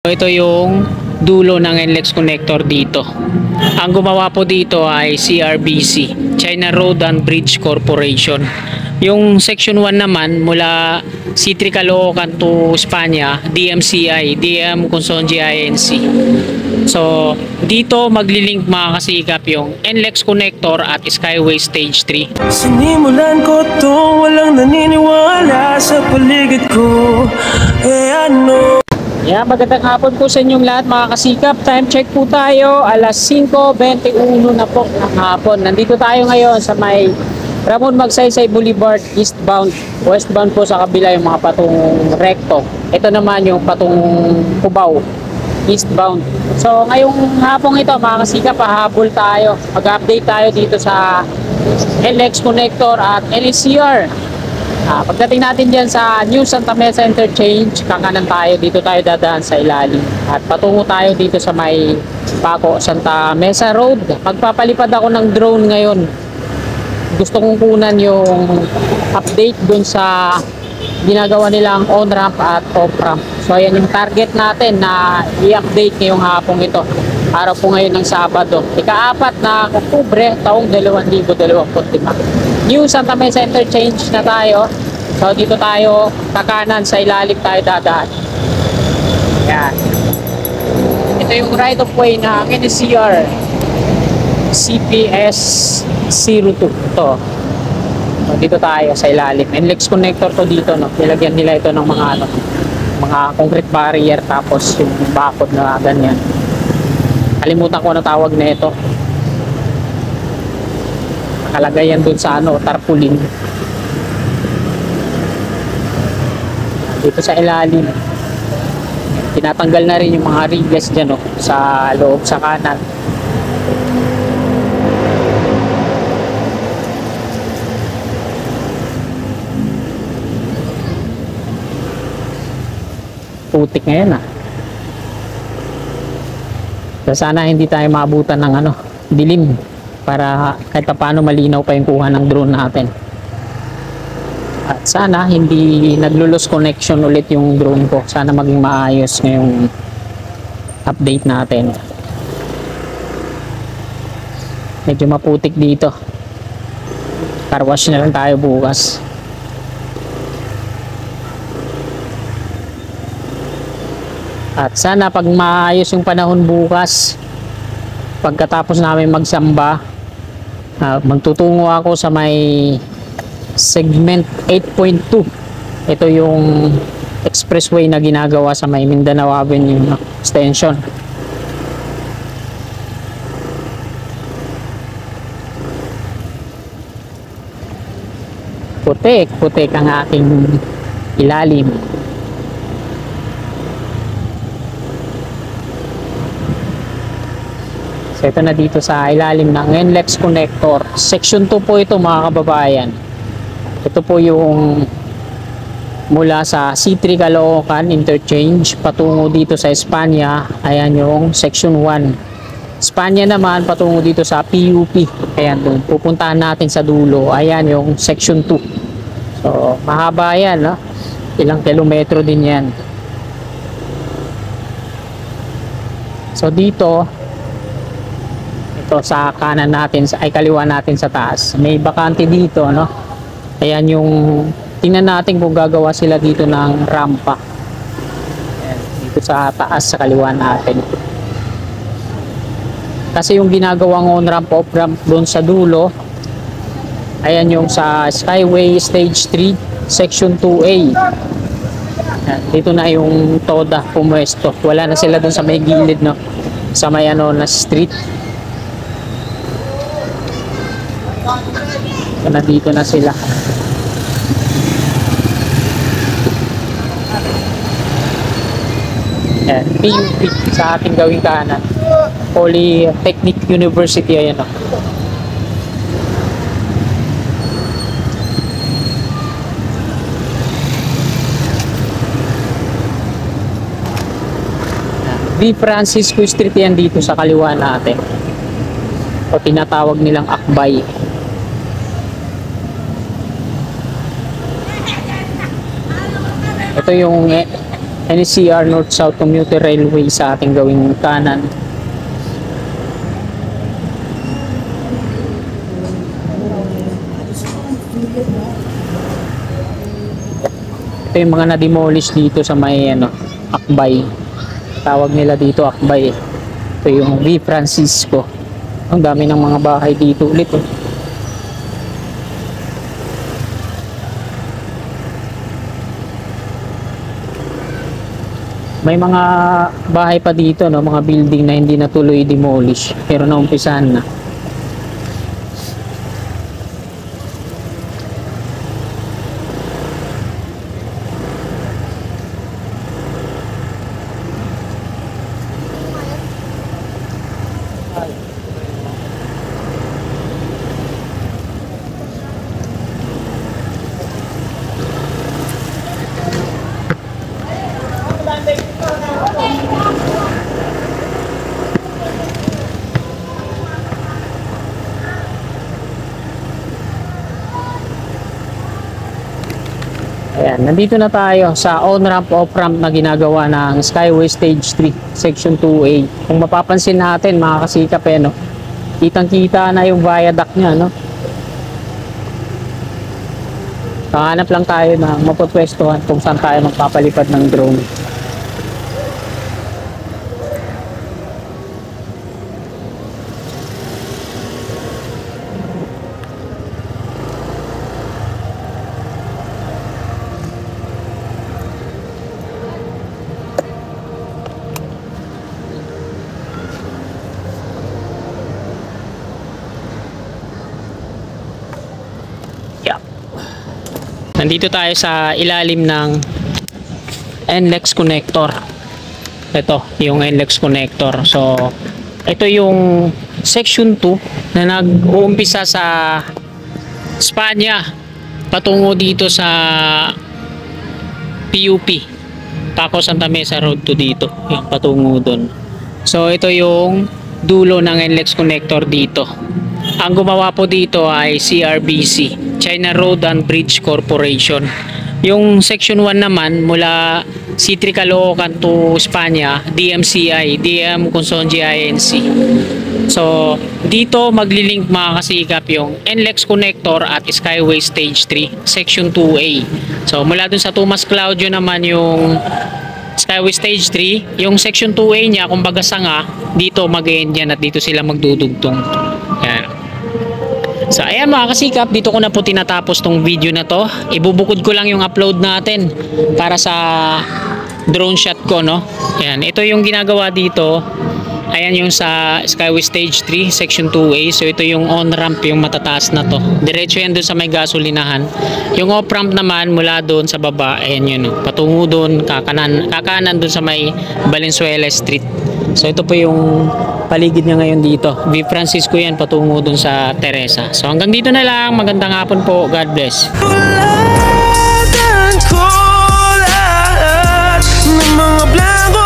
Ito yung dulo ng NLEX connector dito. Ang gumawa po dito ay CRBC, China Road and Bridge Corporation. Yung section 1 naman mula C3 Caloocan to Espanya, DMCI, DM Consonji Inc. So dito maglilink mga kasikap yung NLEX connector at Skyway Stage 3. Sinimulan ko to, walang naniniwala sa paligid ko. Ano? Yeah, magandang hapon po sa inyong lahat mga kasikap. Time check po tayo, alas 5:21 na po ng hapon. Nandito tayo ngayon sa may Ramon Magsaysay Boulevard, eastbound. Westbound po sa kabila yung mga patungong recto. Ito naman yung patungong Cubao, eastbound. So ngayong hapon ito mga kasikap, pahabol tayo. Mag-update tayo dito sa NLEX connector at NSCR. Pagdating natin dyan sa New Santa Mesa Interchange, kakanan tayo, dito tayo dadaan sa ilalim. At patungo tayo dito sa may Paco Santa Mesa Road. Magpapalipad ako ng drone ngayon. Gusto kong kunan yung update dun sa ginagawa nilang on-ramp at off-ramp. So ayan yung target natin na i-update ngayong hapong ito. Araw po ngayon ng Sabado, ika-4 na Oktubre, taong 2025. New Santa Mesa Interchange na tayo. So dito tayo, kakanan sa ilalim tayo dadaan. Yan. Ito yung right of way na NSCR CPS 02. Ito. So dito tayo sa ilalim. NLEX connector to dito, no. Nilagyan nila ito ng mga ano, mga concrete barrier, tapos yung bakod na ganyan. Kalimutan ko na tawag na ito. Nakalagay yan dun sa ano, tarpaulin. Dito sa ilalim. Tinatanggal na rin yung mga rigas dyan, oh, sa loob, sa kanan. Putik ngayon, ah. So, sana hindi tayo maabutan ng ano, dilim, para kahit paano malinaw pa yung kuha ng drone natin. At sana hindi naglo-lose connection ulit yung drone ko. Sana maging maayos ngayong update natin. Medyo maputik dito. Car wash na lang tayo bukas. At sana pag maayos yung panahon bukas, pagkatapos namin magsamba, magtutungo ako sa may segment 8.2. Ito yung expressway na ginagawa sa may Mindanao Avenue extension. Putik ang aking ilalim. So ito na dito sa ilalim ng NLEX connector. Section 2 po ito mga kababayan. Ito po yung mula sa C3 Caloocan Interchange patungo dito sa Espanya. Ayan yung section 1. Espanya naman patungo dito sa PUP. Ayan doon. Pupuntahan natin sa dulo. Ayan yung section 2. So mahaba yan, no? Ilang kilometro din yan. So dito, sa kanan natin ay kaliwa natin sa taas, may bakante dito, no? Ayan yung tingnan natin kung gagawa sila dito ng rampa. Ayan, dito sa taas sa kaliwa natin. Kasi yung ginagawang on ramp off ramp doon sa dulo, ayan yung sa Skyway Stage 3 Section 2A. Ayan, dito na yung toda pumuesto. Wala na sila doon sa may gilid, no? Sa may ano na street. So, nandito na sila. Ayan, PUP sa ating gawing kanan. Polytechnic University, ayan, o. D. Francisco Street yan dito sa kaliwa natin. O tinatawag nilang Akbay. Ito yung NCR North-South Commuter Railway sa ating gawing kanan. Ito yung mga na-demolish dito sa may Akbay. Tawag nila dito Akbay. Ito yung V. Francisco. Ang dami ng mga bahay dito ulit. May mga bahay pa dito, no, mga building na hindi natuloy demolish pero naumpisahan na. Ayan, nandito na tayo sa on-ramp, off-ramp na ginagawa ng Skyway Stage 3, Section 2A. Kung mapapansin natin, mga kasikap, no? Kitang-kita na yung viaduct niya, no? Kahanap lang tayo na mapapwestuhan kung saan tayo magpapalipad ng drone. Nandito tayo sa ilalim ng NLEX connector. Ito, yung NLEX connector. So, ito yung section 2 na nag-uumpisa sa Spanya patungo dito sa PUP. Paco Santa Mesa Road to dito. Yung patungo doon. So, ito yung dulo ng NLEX connector dito. Ang gumawa po dito ay CRBC, China Road and Bridge Corporation. Yung section 1 naman mula C3 Caloocan to Spanya, DMCI, DM Consonji INC. So dito maglilink mga kasikap yung NLEX connector at Skyway Stage 3, section 2A. So mula dun sa Tomas Claudio naman yung Skyway Stage 3, yung section 2A niya kumbaga sanga, dito mag-end yan at dito sila magdudugtong. Yan. So ayan mga kasikap, dito ko na po tinatapos tong video na to. Ibubukod ko lang yung upload natin para sa drone shot ko, no. Ayan, ito yung ginagawa dito. Ayan yung sa Skyway Stage 3, Section 2A. So ito yung on-ramp, yung matataas na to. Diretso yan dun sa may gasolinahan. Yung off-ramp naman mula dun sa baba, ayan yun, no. Patungo dun, kakanan dun sa may Valenzuela Street. So ito po yung paligid niya ngayon dito. V. Francisco yan, patungo dun sa Teresa. So hanggang dito na lang. Magandang hapon po. God bless. Tulad ko lahat ng mga blanco